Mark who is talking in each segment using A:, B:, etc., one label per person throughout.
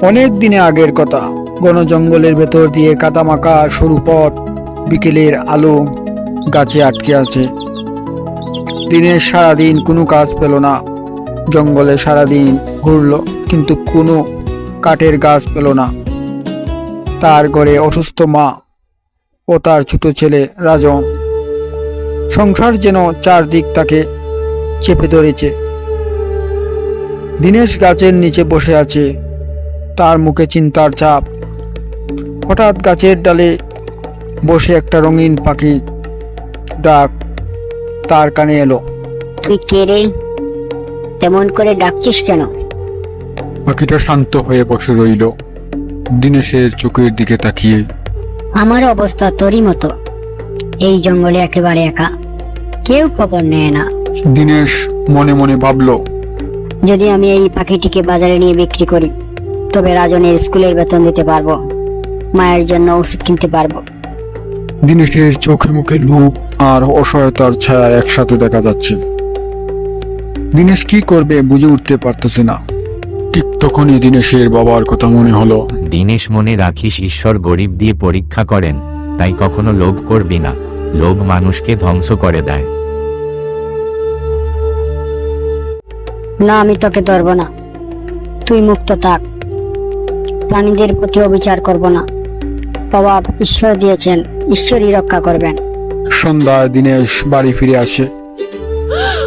A: অনেক দিনে আগের কথা। ঘন জঙ্গলের ভেতর দিয়ে কাদামাখা সরু পথ, বিকেলের আলো, গাছে আটকে আছে। দিনের সারাদিন কোনো কাজ পেল না। জঙ্গলে সারাদিন ঘুরল, কিন্তু কোনো কাঠের গাছ পেল না। তার ঘরে অসুস্থ মা ও তার ছোট ছেলে রাজন। সংসার যেন চারদিক তাকে চেপে ধরেছে। দিনেশ গাছের নিচে বসে আছে, তার মুখে চিন্তার ছাপ। হঠাৎ গাছের ডালে বসে একটা রঙিন পাখি ডাক তার কানে এলো।
B: তুই কে রে? তেমন করে ডাকছিস কেন?
A: পাখিটা শান্ত হয়ে বসে রইল, দিনেশের চোখের দিকে তাকিয়ে।
B: আমার অবস্থা তোরই মতো, এই জঙ্গলে একেবারে একা, কেউ খবর নেয় না।
A: দিনেশ মনে মনে ভাবল,
B: যদি আমি এই পাখিটিকে বাজারে নিয়ে বিক্রি করি, তবে রাজনের স্কুলের বেতন দিতে পারবো, মায়ের জন্য ওষুধ কিনতে পারবো।
A: দিনেশের চোখে মুখে লোভ আর অসহায়তার ছায়া একসাথে দেখা যাচ্ছে। দিনেশ কি করবে বুঝে উঠতে পারতেছে না। ঠিক তখনই দিনেশের বাবার কথা মনে হলো।
C: দিনেশ, মনে রাখিস, ঈশ্বর গরিব দিয়ে পরীক্ষা করেন, তাই কখনো লোভ করবি না। লোভ মানুষকে ধ্বংস করে দেয়।
B: না, আমি তোকে ধরবো না, তুই মুক্ত থাক। প্রাণীদের প্রতি অবিচার করব না। বাবা ঈশ্বর দিয়েছেন, ঈশ্বরই রক্ষা করবেন।
A: সন্ধ্যায় দিনেশ বাড়ি ফিরে আসে।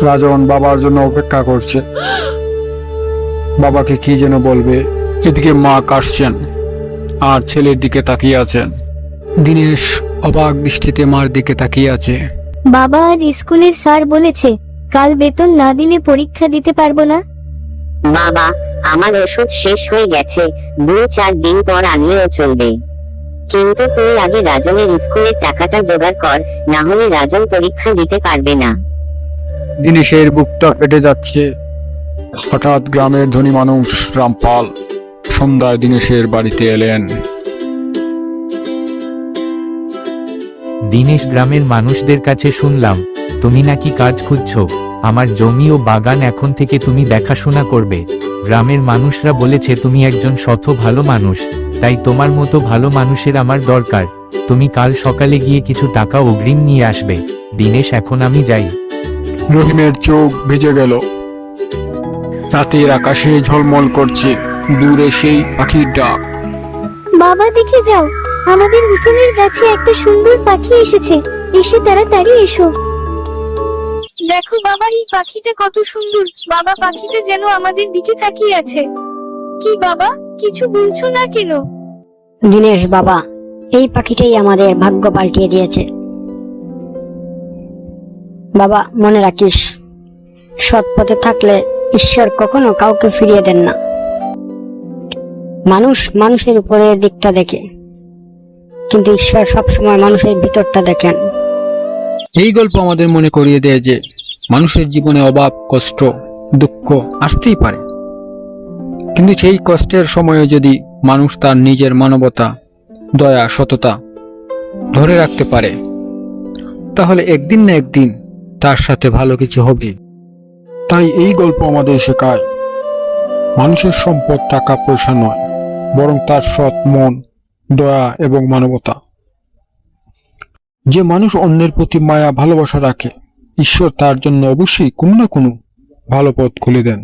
A: রাজন বাবার জন্য অপেক্ষা করছে। বাবাকে কি যেন বলবে। এদিকে মা কাশছেন আর ছেলের দিকে তাকিয়ে আছেন। দিনেশ অবাক দৃষ্টিতে মার দিকে তাকিয়ে আছে।
D: বাবা, আজ স্কুলের স্যার বলেছে কাল বেতন না দিলে পরীক্ষা দিতে পারবো না।
E: বাবা, আমার ওষুধ শেষ হয়ে গেছে, 2-4 দিন পর আনলেও চলবে। কিন্তু তুই আগে রাজনের স্কুলের টাকাটা জোগাড় কর, না হলে রাজন পরীক্ষা দিতে পারবে না।
A: দিনেশের বুকটা ফেটে যাচ্ছে। হঠাৎ গ্রামের ধনী মানুষ রামপাল সন্ধ্যায় দিনেশের বাড়িতে এলেন।
C: দিনেশ, গ্রামের মানুষদের কাছে শুনলাম তুমি নাকি কাজ খুঁজছো। আমার জমি ও বাগান এখন থেকে তুমি দেখাশোনা করবে। গ্রামের মানুষরা বলেছে তুমি একজন সৎ ভালো মানুষ, তাই তোমার মতো ভালো মানুষের আমার দরকার। তুমি কাল সকালে গিয়ে কিছু টাকা অগ্রিম নিয়ে আসবে। দিনেশ, এখন আমি যাই।
A: রহিমের চোখ ভিজে গেল। রাতের আকাশে ঝলমল করছে, দূরে সেই পাখির ডাক।
D: বাবা, দেখে যাও, আমাদের উঠোনের গাছে একটা সুন্দর পাখি এসেছে। এসে তাড়াতাড়ি এসো। দেখো বাবা, এই পাখিটা কত সুন্দর। বাবা, পাখিটা যেন আমাদের দিকে তাকিয়ে আছে। কি বাবা, কিছু বলছো না কেন?
B: দিনেশ বাবা, এই পাখিটাই আমাদের ভাগ্য পাল্টিয়ে দিয়েছে। বাবা, মনে রাখিস, সৎ পথে থাকলে ঈশ্বর কখনো কাউকে ফিরিয়ে দেন না। মানুষ মানুষের উপরের দিকটা দেখে, কিন্তু ঈশ্বর সবসময় মানুষের ভিতরটা দেখেন।
A: এই গল্প আমাদের মনে করিয়ে দেয় যে মানুষের জীবনে অভাব, কষ্ট, দুঃখ আসতেই পারে, কিন্তু সেই কষ্টের সময়ে যদি মানুষ তার নিজের মানবতা, দয়া, সততা ধরে রাখতে পারে, তাহলে একদিন না একদিন তার সাথে ভালো কিছু হবে। তাই এই গল্প আমাদের শেখায়, মানুষের সম্পদ টাকা পয়সা নয়, বরং তার সৎ মন, দয়া এবং মানবতা। যে মানুষ অন্যের প্রতি মায়া, ভালোবাসা রাখে, ঈশ্বর তার জন্য অবশ্যই কোনো না কোনো ভালো পথ খুলে দেন।